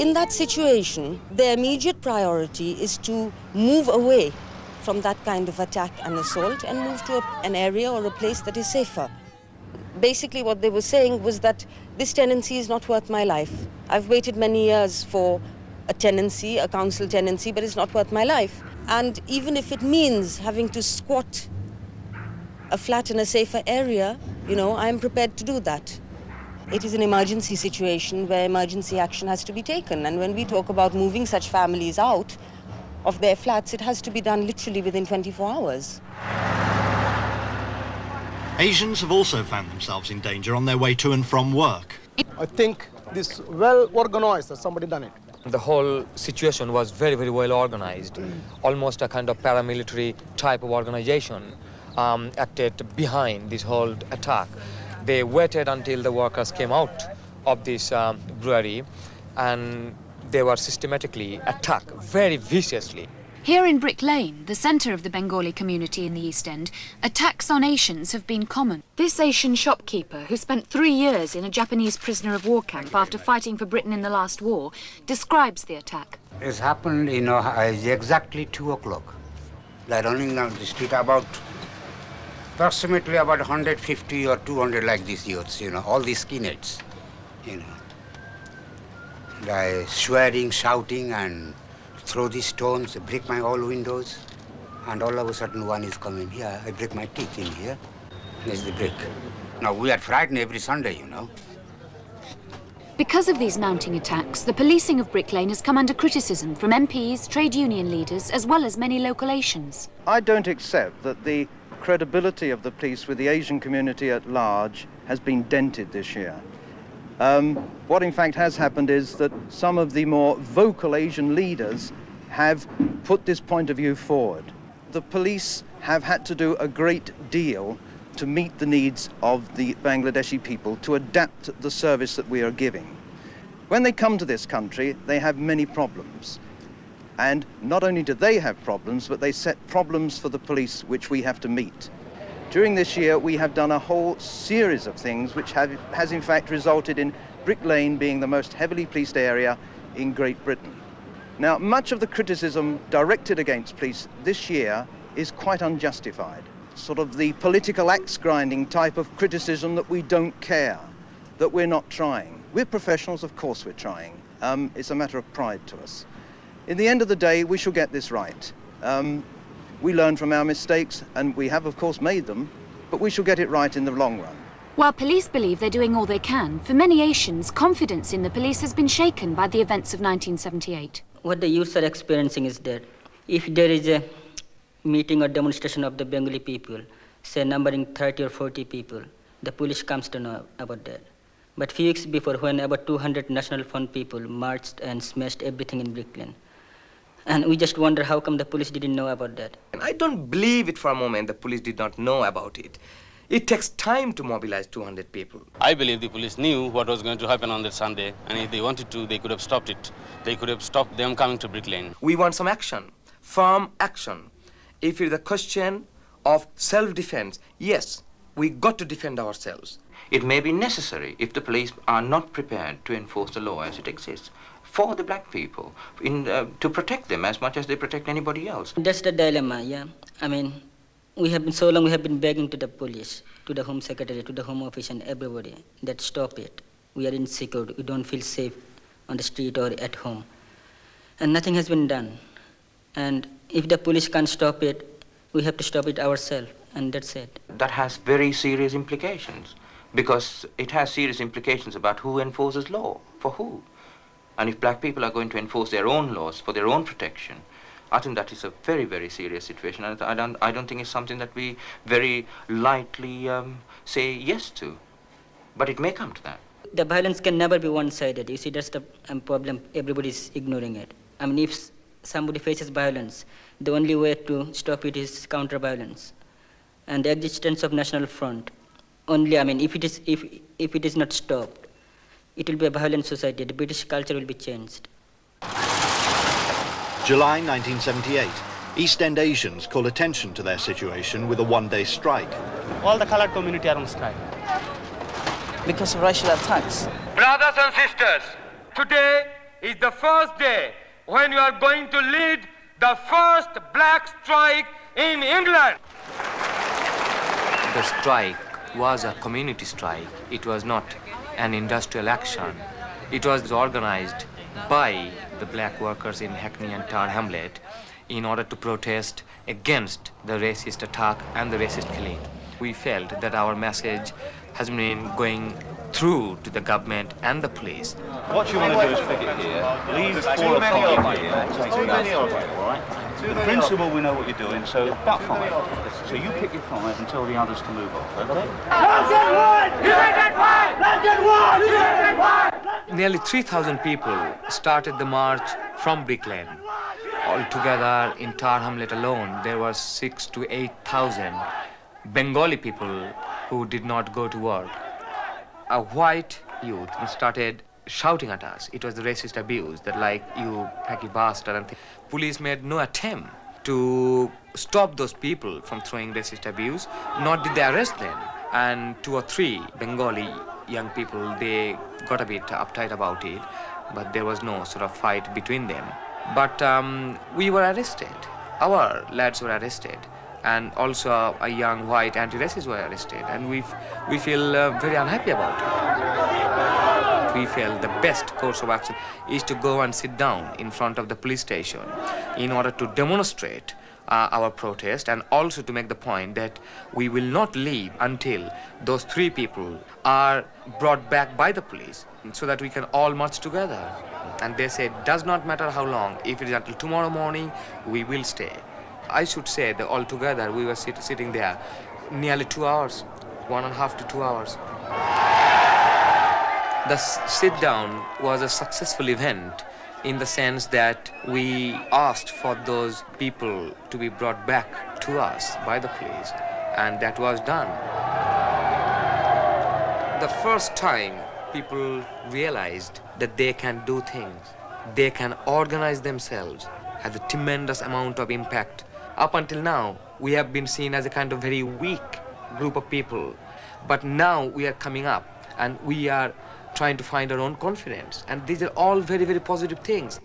In that situation, their immediate priority is to move away from that kind of attack and assault and move to an area or a place that is safer. Basically, what they were saying was that this tenancy is not worth my life. I've waited many years for a tenancy, a council tenancy, but it's not worth my life. And even if it means having to squat a flat in a safer area, you know, I'm prepared to do that. It is an emergency situation where emergency action has to be taken. And when we talk about moving such families out of their flats, it has to be done literally within 24 hours. Asians have also found themselves in danger on their way to and from work. I think this well organized, somebody done it. The whole situation was very, very well organized. Almost a kind of paramilitary type of organization acted behind this whole attack. They waited until the workers came out of this brewery and they were systematically attacked very viciously. Here in Brick Lane, the centre of the Bengali community in the East End, attacks on Asians have been common. This Asian shopkeeper, who spent 3 years in a Japanese prisoner of war camp after fighting for Britain in the last war, describes the attack. It's happened, exactly 2 o'clock. They're running down the street approximately about 150 or 200 like these youths, all these skinheads, They're swearing, shouting, and throw these stones, break my all windows, and all of a sudden one is coming here. I break my teeth in here. There's the brick. Now we are frightened every Sunday, Because of these mounting attacks, the policing of Brick Lane has come under criticism from MPs, trade union leaders, as well as many local Asians. I don't accept that the credibility of the police with the Asian community at large has been dented this year. What in fact has happened is that some of the more vocal Asian leaders have put this point of view forward. The police have had to do a great deal to meet the needs of the Bangladeshi people, to adapt the service that we are giving. When they come to this country, they have many problems. And not only do they have problems, but they set problems for the police which we have to meet. During this year, we have done a whole series of things which has in fact resulted in Brick Lane being the most heavily policed area in Great Britain. Now, much of the criticism directed against police this year is quite unjustified. Sort of the political axe-grinding type of criticism that we don't care, that we're not trying. We're professionals, of course we're trying. It's a matter of pride to us. In the end of the day, we shall get this right. We learn from our mistakes, and we have, of course, made them, but we shall get it right in the long run. While police believe they're doing all they can, for many Asians, confidence in the police has been shaken by the events of 1978. What the youths are experiencing is that if there is a meeting or demonstration of the Bengali people, say numbering 30 or 40 people, the police comes to know about that. But few weeks before, when about 200 National Front people marched and smashed everything in Brick Lane, and we just wonder how come the police didn't know about that. And I don't believe it for a moment the police did not know about it. It takes time to mobilize 200 people. I believe the police knew what was going to happen on that Sunday, and if they wanted to, they could have stopped it. They could have stopped them coming to Brick Lane. We want some action, firm action. If it's a question of self-defense, yes, we got to defend ourselves. It may be necessary if the police are not prepared to enforce the law as it exists for the black people, to protect them as much as they protect anybody else. That's the dilemma, yeah. I mean, we have been begging to the police, to the Home Secretary, to the Home Office and everybody that stop it. We are insecure, we don't feel safe on the street or at home. And nothing has been done. And if the police can't stop it, we have to stop it ourselves, and that's it. That has very serious implications, because it has serious implications about who enforces law, for who. And if black people are going to enforce their own laws for their own protection, I think that is a very, very serious situation. And I don't think it's something that we very lightly say yes to. But it may come to that. The violence can never be one-sided. You see, that's the problem. Everybody's ignoring it. I mean, if somebody faces violence, the only way to stop it is counter-violence. And the existence of National Front, only, I mean, if it is not stopped, it will be a violent society. The British culture will be changed. July 1978. East End Asians call attention to their situation with a one-day strike. All the coloured community are on strike because of racial attacks. Brothers and sisters, today is the first day when you are going to lead the first black strike in England. The strike was a community strike. It was not an industrial action. It was organized by the black workers in Hackney and Tower Hamlet in order to protest against the racist attack and the racist killing. We felt that our message has been going through to the government and the police. What you want to do is pick it here, leave 4 or 5 here, too many of them, all right? The principle, we know what you're doing, so about 5. So you pick your 5 and tell the others to move off, okay? Nearly 3,000 people started the march from Brick Lane. Altogether, in Tower Hamlet alone, there were 6,000 to 8,000 Bengali people who did not go to work. A white youth started shouting at us. It was the racist abuse that, like, you packy bastard and Police made no attempt to stop those people from throwing racist abuse, nor did they arrest them. And 2 or 3 Bengali young people, they got a bit uptight about it, but there was no sort of fight between them. But we were arrested. Our lads were arrested. And also a young white anti-racists were arrested. And we feel very unhappy about it. We felt the best course of action is to go and sit down in front of the police station in order to demonstrate our protest, and also to make the point that we will not leave until those 3 people are brought back by the police, so that we can all march together. And they said, does not matter how long, if it is until tomorrow morning, we will stay. I should say that altogether we were sitting there nearly 2 hours, 1.5 to 2 hours. The sit-down was a successful event in the sense that we asked for those people to be brought back to us by the police, and that was done. The first time people realized that they can do things, they can organize themselves, had a tremendous amount of impact. Up until now, we have been seen as a kind of very weak group of people, but now we are coming up and we are trying to find our own confidence, and these are all very, very positive things.